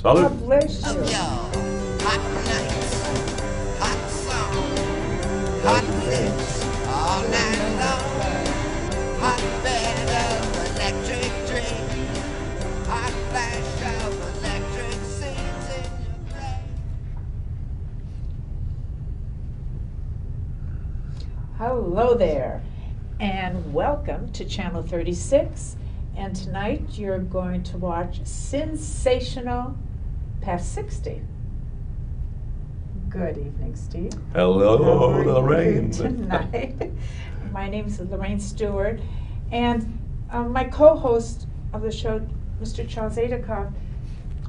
Salud. God bless you. Hot nights, hot songs, hot lips all night long. Hot bed of electric dreams, hot flash of electric scenes in your brain. Hello there, and welcome to Channel 36. And tonight you're going to watch Sensational Past 60. Good evening, Steve. Hello, How are you Lorraine. tonight? My name is Lorraine Stewart, and my co-host of the show, Mr. Charles Adikoff.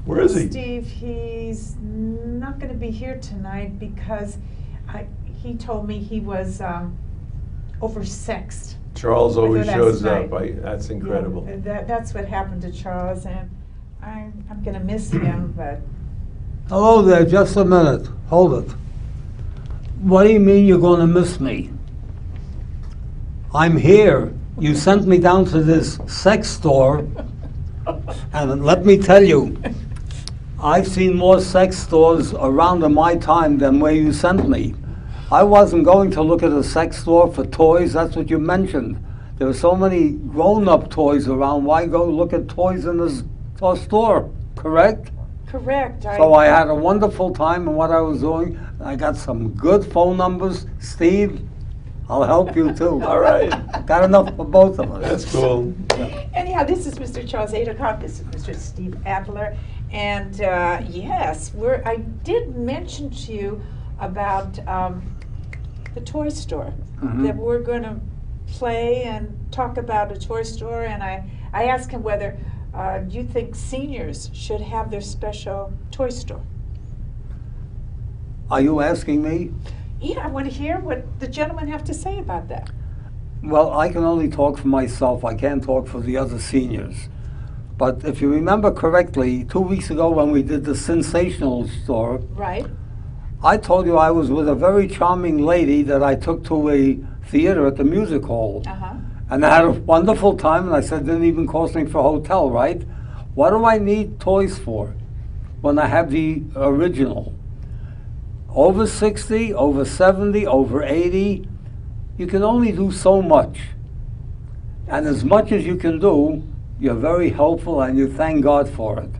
Where is he? Steve, he's not going to be here tonight because he told me he was oversexed. Charles I always know shows that's up. right. That's incredible. Yeah, that's what happened to Charles, and I'm going to miss him, but Hello there, just a minute. Hold it. What do you mean you're going to miss me? I'm here. You sent me down to this sex store, and let me tell you, I've seen more sex stores around in my time than where you sent me. I wasn't going to look at a sex store for toys. That's what you mentioned. There are so many grown-up toys around. Why go look at toys in a store? Correct? correct. So I had a wonderful time in what I was doing. I got some good phone numbers. Steve, I'll help you too. All right. Got enough for both of us. That's cool. Anyhow, this is Mr. Charles Adikoff. This is Mr. Steve Adler. And yes, I did mention to you about the toy store, that we're going to play and talk about a toy store. And I asked him whether you think seniors should have their special toy store. Are you asking me? Yeah, I want to hear what the gentlemen have to say about that. Well, I can only talk for myself. I can't talk for the other seniors. But if you remember correctly, 2 weeks ago when we did the Sensational store, Right? I told you I was with a very charming lady that I took to a theater at the music hall. Uh-huh. And I had a wonderful time, and I said, didn't even cost me for a hotel, right? What do I need toys for when I have the original? Over 60, over 70, over 80, you can only do so much. And as much as you can do, you're very helpful and you thank God for it.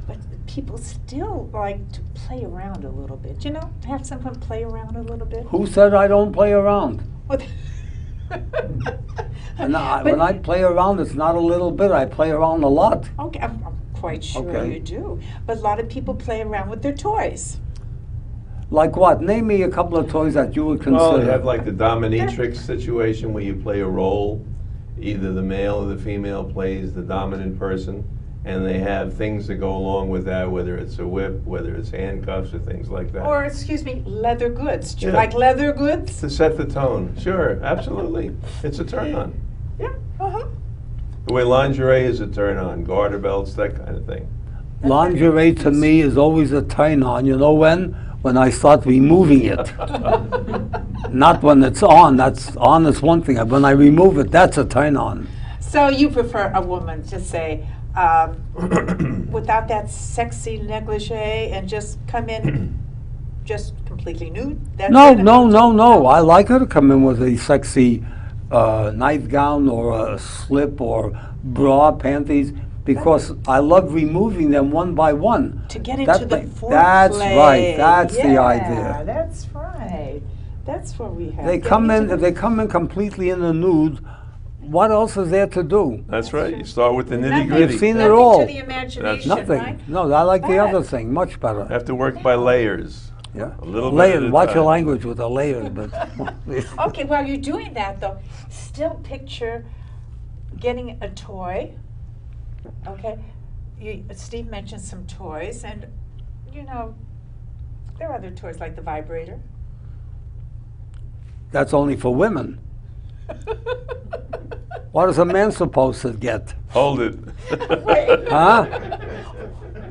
But people still like to play around a little bit. You know, have someone play around a little bit. Who said I don't play around? Well, And when I play around, it's not a little bit, I play around a lot. Okay, I'm quite sure Okay. you do. But a lot of people play around with their toys. Like what? Name me a couple of toys that you would consider. Well, you have like the dominatrix situation where you play a role. Either the male or the female plays the dominant person, and they have things that go along with that, whether it's a whip, whether it's handcuffs or things like that. Or, excuse me, leather goods. Do you Yeah. like leather goods? To set the tone. Sure, absolutely. It's a turn on. Yeah, uh-huh. The way lingerie is a turn on, garter belts, that kind of thing. Lingerie to me is always a turn on. You know when? When I start removing it. Not when it's on. That's on is one thing. When I remove it, that's a turn on. So you prefer a woman to say, without that sexy negligee and just come in just completely nude? That's No, it? no. I like her to come in with a sexy nightgown or a slip or bra, panties, because I love removing them one by one. To get into the That- foreplay. That's right. That's the Yeah, idea. that's right. That's what we have. They come in. If they come in completely in the nude, what else is there to do? That's right. You start with the nitty Nothing- gritty. You've seen it nothing all. to the imagination, Nothing. right? No, I like the But- other thing much better. Have to work by layers. Yeah. A little bit Layers. at a Watch your time. language with the layers, but. Okay, while you're doing that though, still picture getting a toy. Okay, Steve mentioned some toys, and you know, there are other toys like the vibrator. That's only for women. What is a man supposed to get? Hold it. Wait. Huh?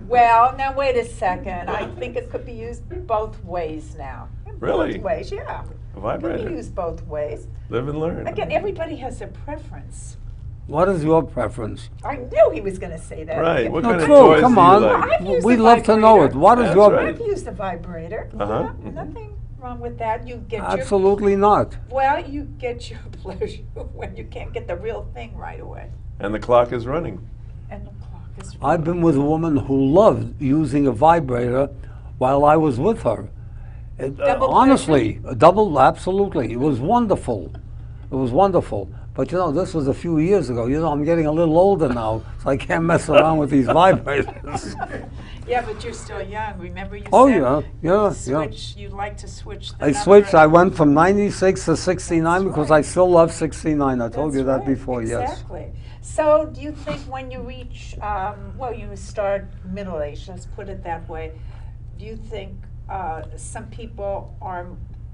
Well, now wait a second. I think it could be used both ways now. Really? Both ways, yeah. A It could vibrator. be used both ways. Live and learn. Again, everybody has their preference. What is your preference? I knew he was going to say that. Right, again. what No, kind of true, toys come do you on. like? I've used We'd a love to know it. vibrator. What is That's your... right. I've used a vibrator. Uh-huh. Yeah, nothing wrong with that. You get Absolutely not. well, you get your pleasure when you can't get the real thing right away. And the clock is running. And the clock is I've been with a woman who loved using a vibrator while I was with her. Double Honestly, a double, absolutely. It was wonderful. It was wonderful. But you know, this was a few years ago. You know, I'm getting a little older now, so I can't mess around with these vibrators. Yeah, but you're still young. Remember you Oh, said yeah, yeah, switch, you'd like to switch the I number. switched. I went from 96 to 69 That's because right. I still love 69. I told That's you that right, before, yes. Exactly. So do you think when you reach, well, you start middle age, let's put it that way, do you think some people are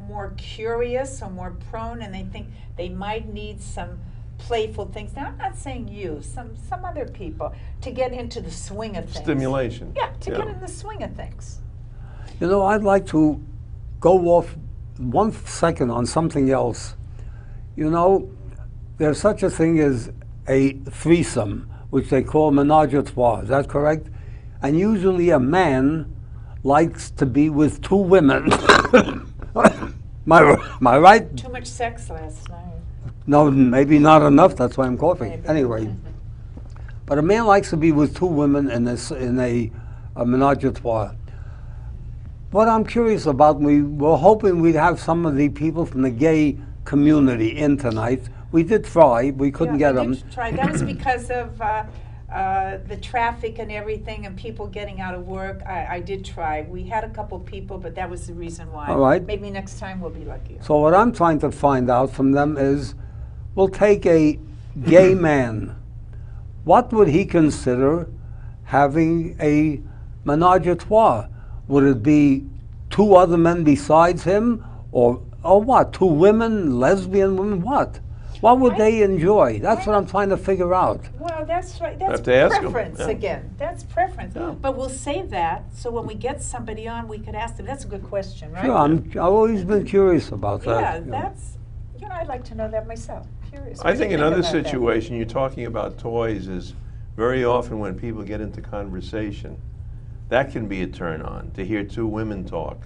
more curious or more prone and they think they might need some playful things? Now, I'm not saying you, some other people, to get into the swing of things. Stimulation. Yeah, to get in the swing of things. You know, I'd like to go off 1 second on something else. You know, there's such a thing as a threesome, which they call menage a trois. Is that correct? And usually a man likes to be with 2 women. Am I right? Too much sex last night. No, maybe not enough. That's why I'm coughing. Maybe. Anyway, but a man likes to be with 2 women in a menage a trois. What I'm curious about, we were hoping we'd have some of the people from the gay community in tonight. We did try. We couldn't get them. Try. That was because of the traffic and everything and people getting out of work. I did try. We had a couple people, but that was the reason why. All right. Maybe next time we'll be luckier. So what I'm trying to find out from them is, we'll take a gay man. What would he consider having a menage a trois? Would it be 2 other men besides him, or what? 2 women, lesbian women, what? What would they enjoy? That's what I'm trying to figure out. Well, that's right. That's Have to ask 'em, preference yeah. again. That's preference. Yeah. But we'll save that so when we get somebody on, we could ask them. That's a good question, right? Sure, I've always been curious about that. Yeah, you know. that's. I'd like to know that myself. Curious. I What do think you another about that? situation, you're talking about toys, is very often when people get into conversation, that can be a turn on, to hear 2 women talk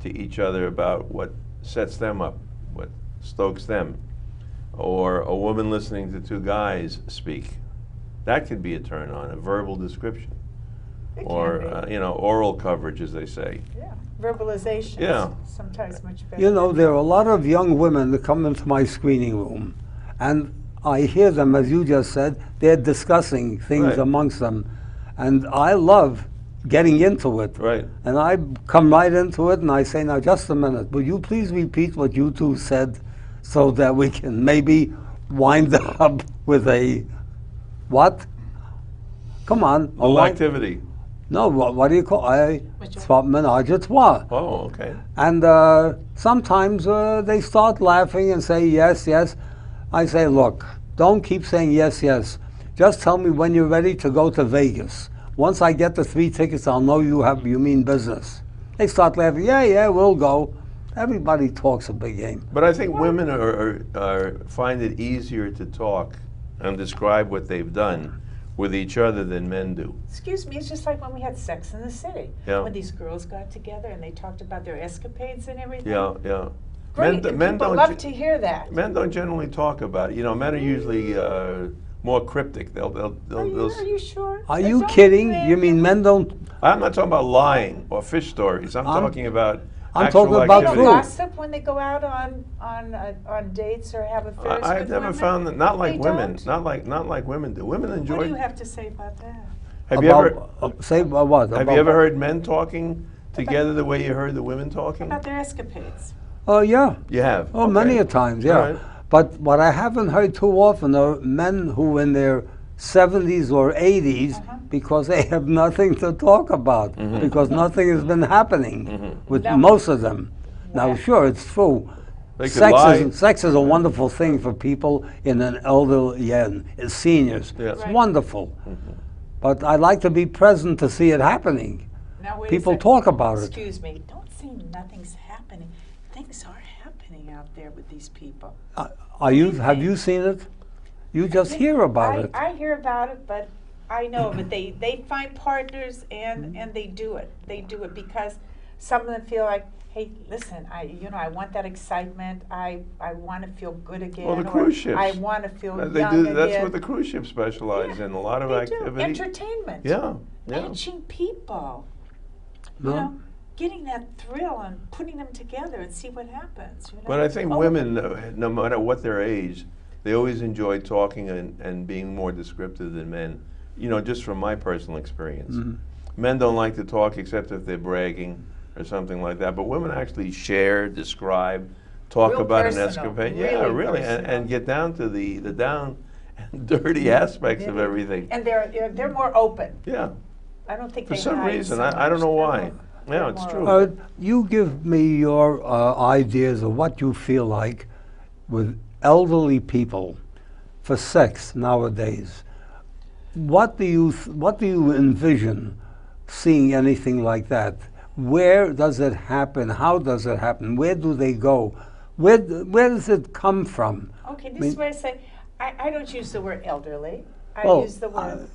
to each other about what sets them up, what stokes them, or a woman listening to 2 guys speak. That could be a turn on, a verbal description, It can or be. oral coverage, as they say. Yeah, verbalization. Yeah. Sometimes much better. You know, there are a lot of young women that come into my screening room, and I hear them, as you just said, they're discussing things Right. amongst them. And I love getting into it. Right. And I come right into it and I say, now just a minute, will you please repeat what you 2 said so that we can maybe wind up with a what? Come on. a Full wind- activity. No, what do you call Which it's called menage a trois. Oh, okay. And sometimes they start laughing and say yes, yes. I say, look, don't keep saying yes, yes. Just tell me when you're ready to go to Vegas. Once I get the 3 tickets, I'll know you mean business. They start laughing. Yeah, we'll go. Everybody talks a big game. But I think women are find it easier to talk and describe what they've done with each other than men do. Excuse me, it's just like when we had Sex in the City. Yeah. When these girls got together and they talked about their escapades and everything. Yeah, yeah. Great, Men, and men people don't. love to hear that. Men don't generally talk about it. Men are usually more cryptic. Are you sure? Are But you don't kidding? men- You mean men don't? I'm not talking about lying or fish stories. I'm I'm- talking about I'm actual talking about They don't activity. truth. gossip when they go out on dates or have affairs I've with never women? found that. Not like They women. don't? Not like women do. Women enjoy. What do you have to say about that? Have you ever Say about what? have About you ever what? heard men talking together the way you heard the women talking? About their escapades. Oh, yeah. You have. Oh, Okay. many a times, yeah. All right. But what I haven't heard too often are men who in their 70s or 80s, Uh-huh. because they have nothing to talk about, Mm-hmm. because nothing has been happening with No. most of them. Now, Yeah. sure, it's true. They could lie. Sex is a wonderful thing for people in an elderly and seniors. Yeah. It's Right. wonderful. Mm-hmm. But I like to be present to see it happening. Now, wait a People second. talk about it. Excuse me. Don't say nothing's happening. Things are happening out there with these people. Have you seen it? You just hear about it. I hear about it, but I know of it. They find partners and they do it. They do it because some of them feel like, hey, listen, I want that excitement. I want to feel good again. Well, the or cruise ships. I want to feel They young do. again. That's what the cruise ships specialize in. A lot of They do. activity. Entertainment. Yeah. Yeah. Matching people. No? You know, getting that thrill and putting them together and see what happens. You know? But I think Oh, women, no matter what their age, they always enjoy talking and being more descriptive than men. You know, just from my personal experience. Men don't like to talk except if they're bragging or something like that. But women actually share, describe, talk Real about personal, an escapade. really Yeah, really, personal. and get down to the down and dirty aspects of everything. And they're more open. Yeah, I don't think for they some hide reason, so I don't know much. why. They're Yeah, it's more true. open. You give me your ideas of what you feel like with elderly people for sex nowadays. What do you envision seeing anything like that? Where does it happen? How does it happen? Where do they go? Where does it come from? Okay, this mean- is where I say, I don't use the word elderly. I Well, use the word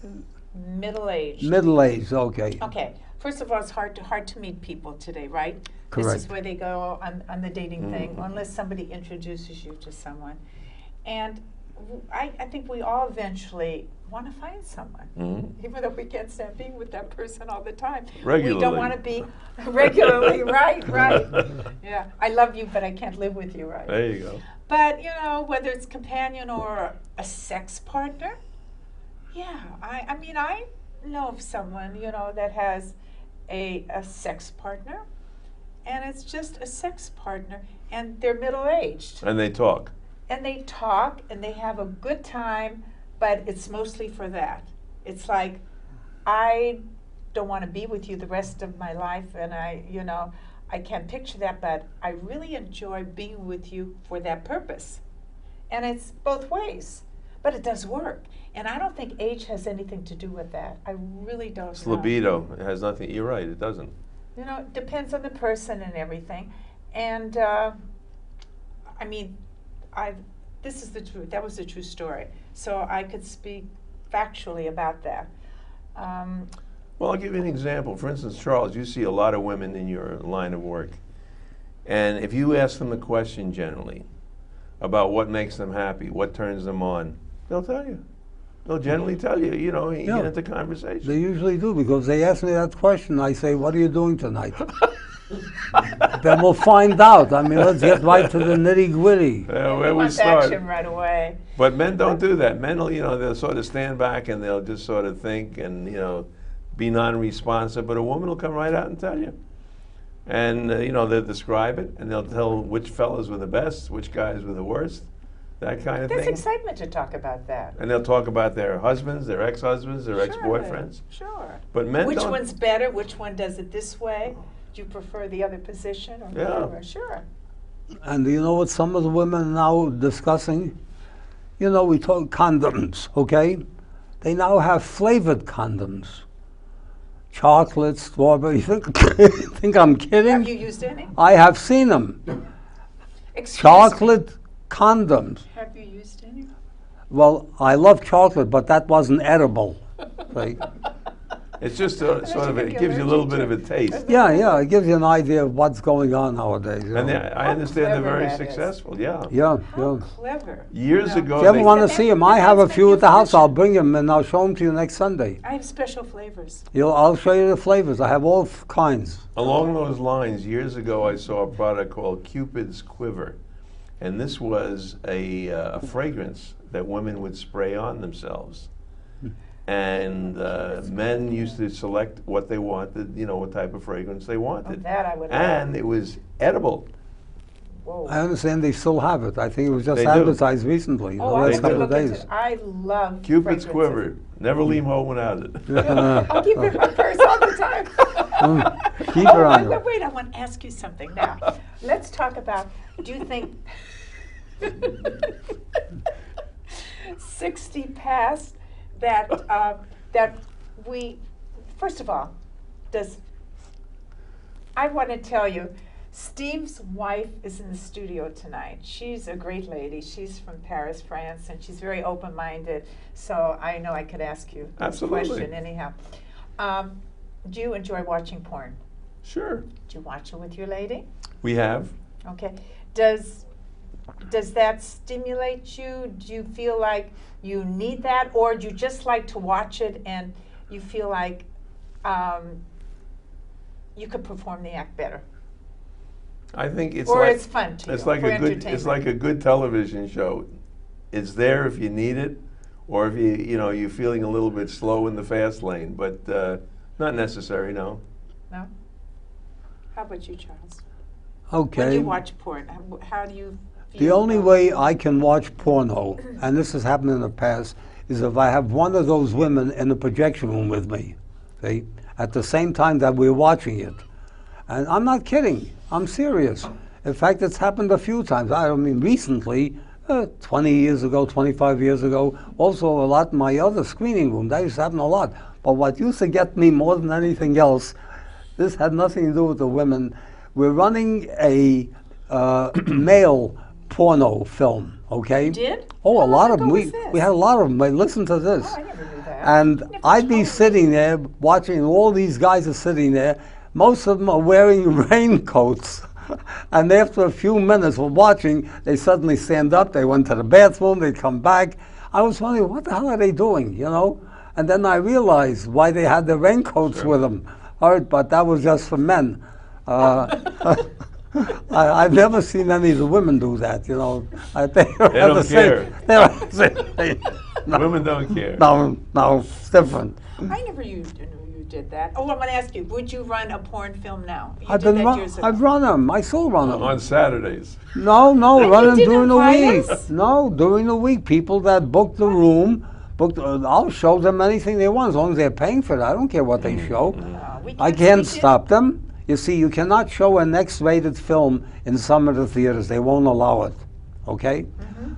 middle-aged. Middle age, okay. Okay, first of all, it's hard to meet people today, right? This is Correct. where they go on the dating thing, unless somebody introduces you to someone. And I think we all eventually want to find someone, even though we can't stand being with that person all the time. We Regularly. don't want to be regularly, right. Yeah, I love you, but I can't live with you, right? There you go. But, whether it's companion or a sex partner, yeah, I mean, I know of someone, that has a sex partner, and it's just a sex partner, and they're middle-aged. And they talk. And they talk, and they have a good time, but it's mostly for that. It's like, I don't want to be with you the rest of my life, and I can't picture that, but I really enjoy being with you for that purpose. And it's both ways, but it does work. And I don't think age has anything to do with that. I really don't It's know. libido. It has nothing. You're right. It doesn't. It depends on the person and everything. And I mean, this is the truth. That was a true story. So I could speak factually about that. Well, I'll give you an example. For instance, Charles, you see a lot of women in your line of work. And if you ask them a question generally about what makes them happy, what turns them on, they'll tell you. They'll generally tell you, you Yeah. get into conversation. They usually do, because they ask me that question. I say, what are you doing tonight? Then we'll find out. I mean, let's get right to the nitty-gritty. Where we want start. action right away. But men don't do that. Men will, they'll sort of stand back and they'll just sort of think and, be non-responsive. But a woman will come right out and tell you. And, they'll describe it and they'll tell which fellas were the best, which guys were the worst, that kind of There's thing. excitement to talk about that. And they'll talk about their husbands, their ex-husbands, their ex-boyfriends. Sure. But men Which don't. one's better? Which one does it this way? Do you prefer the other position or Yeah. whatever? Sure. And do you know what some of the women are now discussing? We talk condoms, okay? They now have flavored condoms. Chocolate, strawberry. You think I'm kidding? Have you used any? I have seen them. Excuse me. Chocolate condoms. Have you used any? Well, I love chocolate, but that wasn't edible. Like, It's just sort of, it gives you a little bit of a taste. yeah, it gives you an idea of what's going on nowadays. And I How understand they're clever very that is. successful, yeah. Yeah, How yeah. clever. Years ago, If you ever they- want to see them, I have a That's few at the house. magnificent. I'll bring them and I'll show them to you next Sunday. I have special flavors. I'll show you the flavors. I have all kinds. Along those lines, years ago, I saw a product called Cupid's Quiver. And this was a fragrance that women would spray on themselves. And men used to select what they wanted, what type of fragrance they wanted. That I would And it was edible. Whoa. I understand they still have it. I think it was just They do. advertised recently, the Oh, I last have They to couple of look into days. it. I love Cupid's fragrances. Quiver. Never leave home without it. I'll keep it in my purse all the time. Keep her on wait, you. wait, I want to ask you something now. Let's talk about, do you think 60 past that we, first of all, I want to tell you Steve's wife is in the studio tonight. She's a great lady. She's from Paris, France, and she's very open-minded. So I know I could ask you this Absolutely. question anyhow. Do you enjoy watching porn? Sure. Do you watch it with your lady? We have. Okay. Does that stimulate you? Do you feel like you need that, or do you just like to watch it and you feel like you could perform the act better? I think it's Or like it's fun to it's you, like for a good entertainment. it's like a good television show. It's there if you need it, or if you're feeling a little bit slow in the fast lane, but not necessary. No. No? How about you, Charles? Okay. When you watch porn, how do you feel? The only about way it? I can watch porno, and this has happened in the past, is if I have one of those women in the projection room with me, see, at the same time that we're watching it. And I'm not kidding. I'm serious. In fact, it's happened a few times. I mean, recently, 20 years ago, 25 years ago, also a lot in my other screening room. That used to happen a lot. But what used to get me more than anything else, this had nothing to do with the women. We're running a male porno film, okay? You did? Oh, How a lot long of them. ago We, was this? we had a lot of them. But listen to this. Oh, I never knew that. And You never I'd told be me. sitting there watching, and all these guys are sitting there. Most of them are wearing raincoats. And after a few minutes of watching, they suddenly stand up, they went to the bathroom, they come back. I was wondering, what the hell are they doing, you know? And then I realized why they had their raincoats with them. All right, but that was just for men. I've never seen any of the women do that, you know. They don't care. No, Women don't care. no, it's different. I never knew you did that. Oh, I'm going to ask you, would you run a porn film now? You I've did been that years ago. I've run them. I still run them. On Saturdays. No, But run you them didn't during the invite week. us? No, during the week. People that book the room, I'll show them anything they want as long as they're paying for it. I don't care what they show. We I can't we did- stop them. You see, you cannot show an X-rated film in some of the theaters. They won't allow it. Okay? Mm-hmm.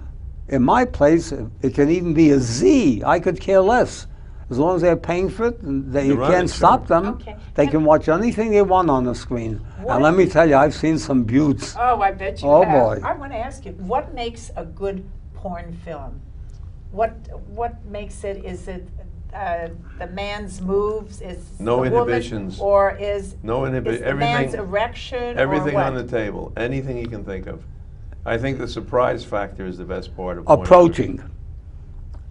In my place, it can even be a Z. I could care less. As long as they're paying for it, you run can't it, stop sure. them. Okay. They And- can watch anything they want on the screen. What- And let me tell you, I've seen some beauts. Oh, I bet you Oh, have. boy. I want to ask you, what makes a good porn film? What makes it? Is it the man's moves? Is No the woman, inhibitions. or is No is inhibition. the man's Everything. erection? Everything or what? on the table. Anything you can think of. I think the surprise factor is the best part of porn. Approaching.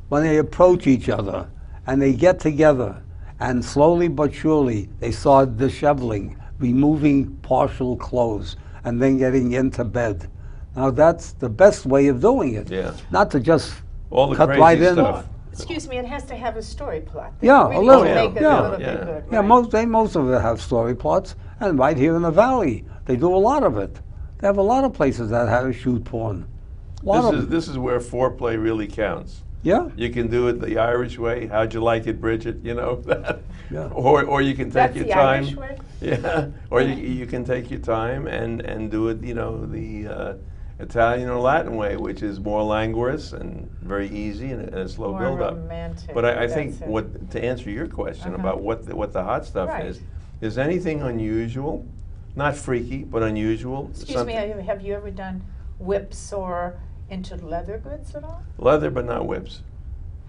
When they approach each other and they get together and slowly but surely they start disheveling, removing partial clothes and then getting into bed. Now that's the best way of doing it. Yeah. Not to just All the cut crazy right in. stuff. Excuse me, it has to have a story plot. Yeah, Really a little, to make it yeah. a little Yeah. bit good. Yeah, right. most of it have story plots, and right here in the valley, they do a lot of it. They have a lot of places that have to shoot porn. A lot of them. This is where foreplay really counts. Yeah, You can do it the Irish way. How'd you like it, Bridget? You know that. Yeah. Or you can take That's your the time. Irish way? Yeah. Or you can take your time and do it. The Italian or Latin way, which is more languorous and very easy and a slow More build-up. romantic, But I think that's it. to answer your question Uh-huh. about what the hot stuff Right. is anything unusual, not freaky, but unusual. Excuse me, have you ever done whips or into leather goods at all? Leather, but not whips.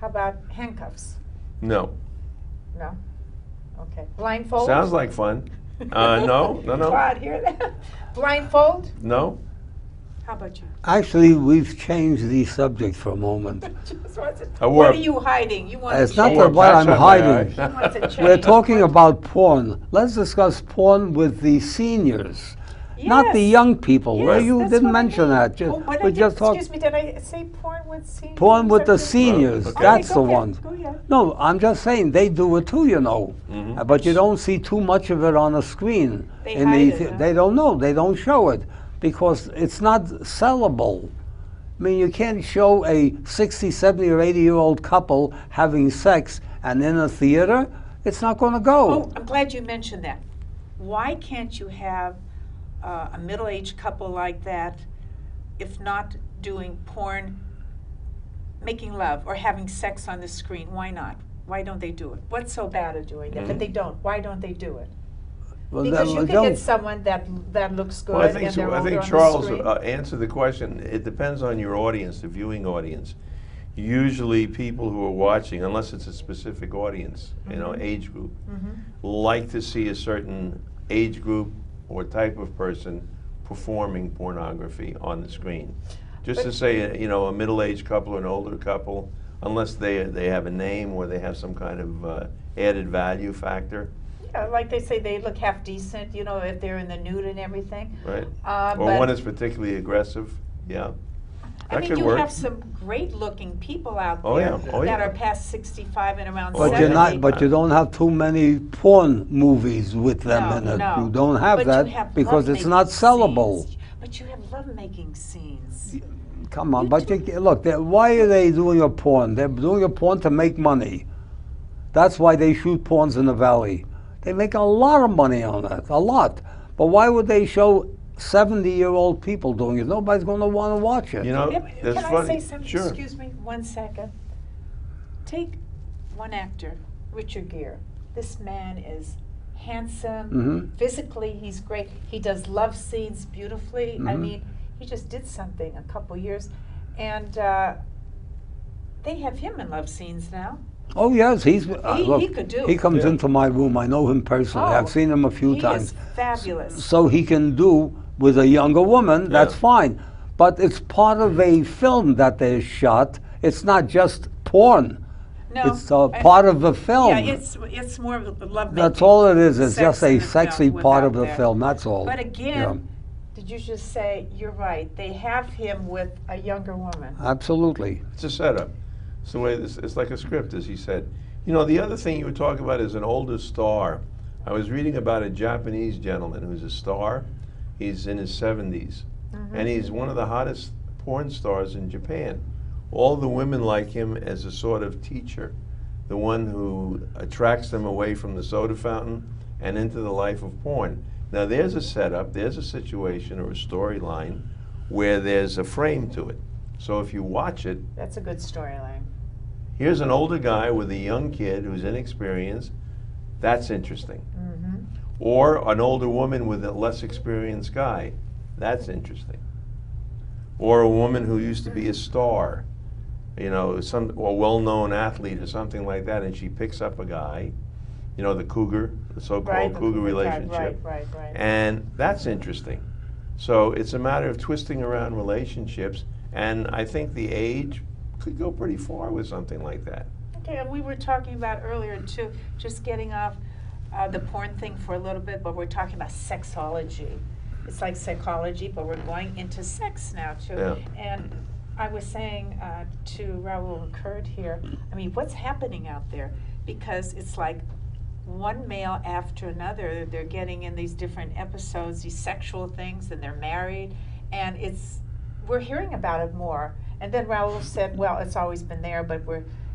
How about handcuffs? No. No? Okay. Blindfold? Sounds like fun. No. Claude, hear that? Blindfold? No. How about you? actually, we've changed the subject for a moment. Just wants to- I wore What a- are you hiding? You want It's to not change? wore that what patch I'm on my hiding. eye. He wants to We're change. talking about porn. Let's discuss porn with the seniors, not the Yes. young people. Well, Yes, you that's didn't what I mention mean. that. Oh, but I We did- just talked Excuse me, did I say porn with seniors? porn with the Or- seniors. Okay. That's go the ahead, one. go ahead. No, I'm just saying they do it too, you know. Mhm. But you don't see too much of it on the screen. They In hide the, it, huh? They don't know. They don't show it because it's not sellable. I mean, you can't show a 60, 70, or 80-year-old couple having sex and in a theater. It's not going to go. Oh, I'm glad you mentioned that. Why can't you have a middle-aged couple like that, if not doing porn, making love or having sex on the screen? Why not? Why don't they do it? What's so bad at doing that? But they don't. Why don't they do it? Well, Because you well, can get someone that looks good Well, I think, and they're I older think on the Charles screen. answered the question. It depends on your audience, the viewing audience. Usually people who are watching, unless it's a specific audience, age group, like to see a certain age group or type of person performing pornography on the screen. Just to But- say, a middle-aged couple or an older couple, unless they have a name or they have some kind of added value factor, Yeah, like they say, they look half decent, if they're in the nude and everything. right? Or But- one is particularly aggressive, yeah. I That mean, could you work. have some great-looking people out Oh, there yeah. Oh, that yeah. are past 65 and around Oh, But 70. you're not. But you don't have too many porn movies with them No, in it. no. You don't have But that you have because it's lovemaking not sellable. scenes. But you have love-making scenes. Come on, You but look. Why are they doing a porn? They're doing a porn to make money. That's why they shoot porns in the valley. They make a lot of money on that, a lot. But why would they show 70-year-old people doing it? Nobody's going to want to watch it. That's Can I funny. say something? Sure. Excuse me, 1 second. Take one actor, Richard Gere. This man is handsome. Mhm. Physically, he's great. He does love scenes beautifully. I Mhm. mean, he just did something a couple years, and they have him in love scenes now. Oh yes, he's look. he could do He it. comes Yeah. into my room. I know him personally. Oh, I've seen him a few he times. is fabulous. So he can do with a younger woman. That's Yeah. fine. But it's part of a film that they shot. It's not just porn. No, It's part of the film. Yeah, it's more of the love. That's all it is. It's sex just a in the film sexy part of without the that. film. That's all. But again, Yeah. did you just say, you're right, they have him with a younger woman? Absolutely. It's a setup. It's the way it's like a script, as he said. The other thing you were talking about is an older star. I was reading about a Japanese gentleman who's a star. He's in his 70s, and he's one of the hottest porn stars in Japan. All the women like him as a sort of teacher, the one who attracts them away from the soda fountain and into the life of porn. Now there's a setup, there's a situation or a storyline where there's a frame to it. So if you watch it, That's a good storyline. here's an older guy with a young kid who's inexperienced. That's interesting. Mm-hmm. Or an older woman with a less experienced guy. That's interesting. Or a woman who used to be a star, or well-known athlete or something like that, and she picks up a guy, the cougar, the so-called Right, the cougar cougar type, relationship. right. And that's interesting. So it's a matter of twisting around relationships, and I think the age could go pretty far with something like that. Okay, and we were talking about earlier too, just getting off the porn thing for a little bit, but we're talking about sexology. It's like psychology, but we're going into sex now too. Yeah. And I was saying to Raoul and Kurt here, I mean, what's happening out there? Because it's like one male after another, they're getting in these different episodes, these sexual things, and they're married, and we're hearing about it more. And then Raoul said, well, it's always been there, but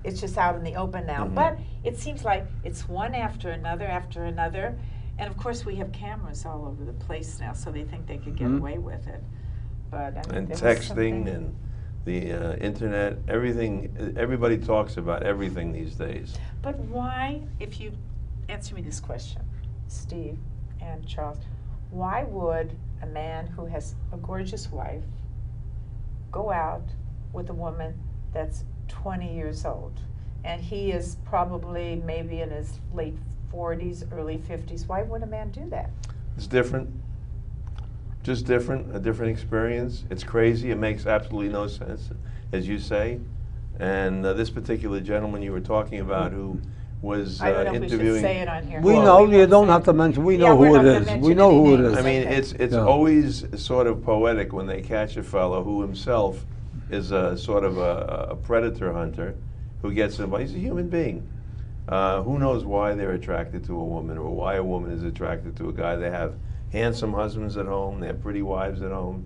it's just out in the open now. Mhm. But it seems like it's one after another, and of course we have cameras all over the place now, so they think they could get Mhm. away with it. But I mean, And there was texting something- and the internet, everything, everybody talks about everything these days. But why, if you answer me this question, Steve and Charles, why would a man who has a gorgeous wife go out with a woman that's 20 years old? And he is probably maybe in his late 40s, early 50s. Why would a man do that? It's different. Just different, a different experience. It's crazy. It makes absolutely no sense, as you say. And this particular gentleman you were talking about who was I don't know if we interviewing. should say it on here. We Well, know. We You won't don't say have it. to mention. We Yeah, know we're who not it gonna is. mention We know any who it names. is. I mean, Okay. it's Yeah. always sort of poetic when they catch a fellow who himself is a sort of a predator hunter who gets somebody. He's a human being. Who knows why they're attracted to a woman or why a woman is attracted to a guy. They have handsome husbands at home. They have pretty wives at home.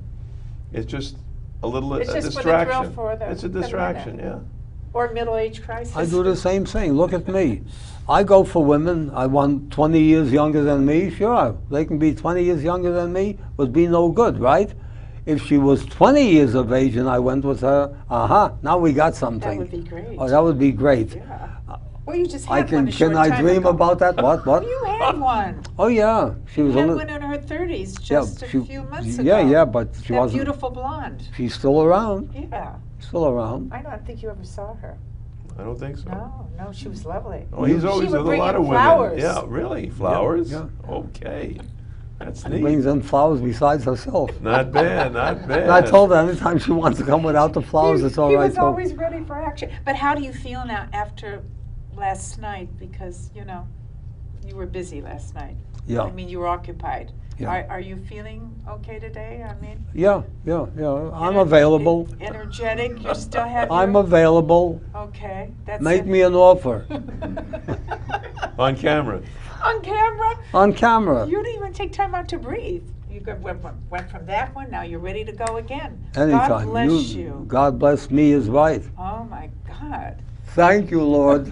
It's just a little It's a just for the thrill distraction. for the- It's a the minute. distraction, yeah. Or middle-age crisis. I do the same thing. Look at me. I go for women. I want 20 years younger than me. Sure, they can be 20 years younger than me. Would be no good, right? If she was 20 years of age and I went with her, now we got something. That would be great. Oh, that would be great. Yeah. Or you just I had one can a short I time dream ago. about that? What? You had one. Oh yeah, she You was had a one little. in her 30s Yeah, just a few months ago. yeah, yeah, but she that wasn't. beautiful blonde. She's still around. Yeah. Still around. I don't think you ever saw her. I don't think so. No, she was lovely. Oh, he's always would with a bring lot in of women. flowers. Yeah, really? Flowers? yeah. Okay. That's She neat. brings in flowers besides herself. Not bad, not bad. And I told her anytime she wants to come without the flowers, it's all He right was too. always ready for action. But how do you feel now after last night? Because, you were busy last night. Yeah. I mean, you were occupied. Yeah. Are you feeling okay today? I mean, Yeah. I'm available. energetic. You still have. I'm your, available. Okay, that's. Make me an offer. On camera. On camera. On camera. You didn't even take time out to breathe. You went from that one. Now you're ready to go again. Anytime. God bless you. God bless me is right. Oh my God. Thank you, Lord.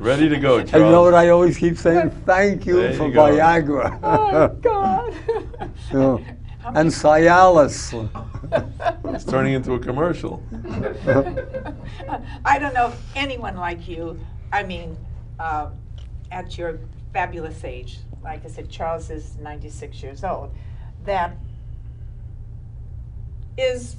Ready to go, Charles. And you know what I always keep saying? Thank you There for you go. Viagra. Oh God. Yeah. How And many- Cialis. It's turning into a commercial. I don't know anyone like you. I mean, at your fabulous age, like I said, Charles is 96 years old, that is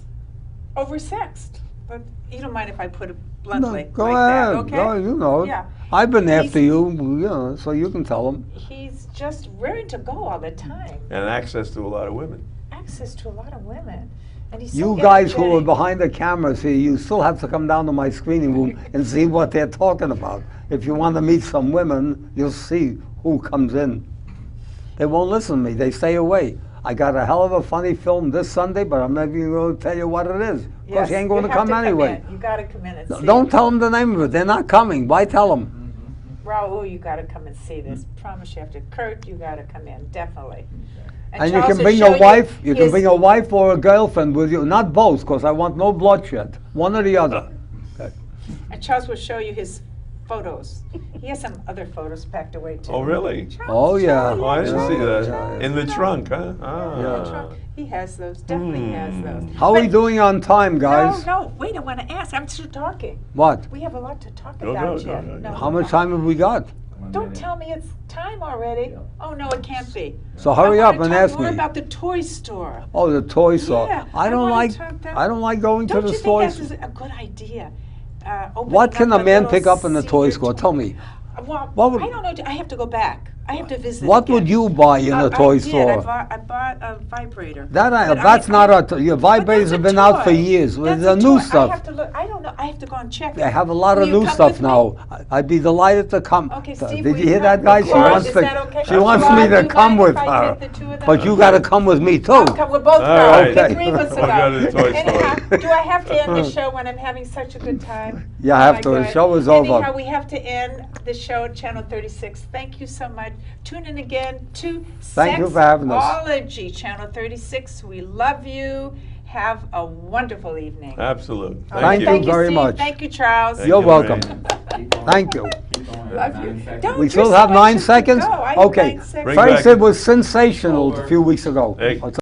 oversexed. But you don't mind if I put it bluntly Go like ahead. that, okay? Go, you know. Yeah. I've been He's- after you, so you can tell them. He's just ready to go all the time. And access to a lot of women. Access to a lot of women. And he's so You guys who are energetic. behind the cameras here, you still have to come down to my screening room and see what they're talking about. If you want to meet some women, you'll see who comes in. They won't listen to me. They stay away. I got a hell of a funny film this Sunday, but I'm not even going to tell you what it is. Because he ain't going to you have come anyway. in. You got to come in and see. Don't tell them the name of it. They're not coming. Why tell them? Raul, you got to come and see this. Promise you have to. Kurt, you got to come in, definitely. And you Charles can will bring show your wife. You can his- bring a wife or a girlfriend with you. Not both, because I want no bloodshed. One or the other. And Charles will show you his photos. He has some other photos packed away too. Oh, really? Charles, Oh, yeah. Charles, Oh, I didn't Yeah, see that. yeah, In the yeah. trunk, huh? In the Ah. trunk. He has those. Definitely has those. How are we But- doing on time, guys? No, wait. I want to ask. I'm still talking. What? We have a lot to talk Go, about go, yet. go, go. No, How much time have we got? Don't tell me it's time already. Oh no, it can't be. So hurry I up wanna and talk ask more me. about the toy store. Oh, the toy store. Yeah, I I don't wanna like. talk that- I don't like going to Don't the you toy think store. that's a good idea? Opening What can up a man little pick up in the toy secret store? Tell me. Well, What would- I don't know. I have to go back. I have to visit. What again. would you buy in a toy I store? bought a vibrator. That But that's not a. Your but vibrators that's a have been out for toy. years. That's The a new toy. stuff. I have to look. I don't know. I have to go and check. They have a lot Will of you new come stuff with me? now. I'd be delighted to come. Okay, Steve, Did will you hear come? that, guy? She Claude, wants is to. that okay? She wants Claude, me do to you come mind with if I her. take the two of them? But you got to come with me too. Okay, we'll both All go. right. The three of us will We'll go to the toy store. Anyhow, do I have to end the show when I'm having such a good time? You Oh have my to. The God. show is over. Anyhow, we have to end the show at Channel 36. Thank you so much. Tune in again to Thank you for having us. Sexology, Channel 36. We love you. Have a wonderful evening. Absolute. Thank you very Steve. much. Thank you, Charles. Thank You're you, welcome. Lorraine. Thank you. Love you. Don't, We you're still so have 9 anxious to seconds? go. I have Okay. 9 seconds. Bring Frank back- said was sensational a few weeks ago. Hey.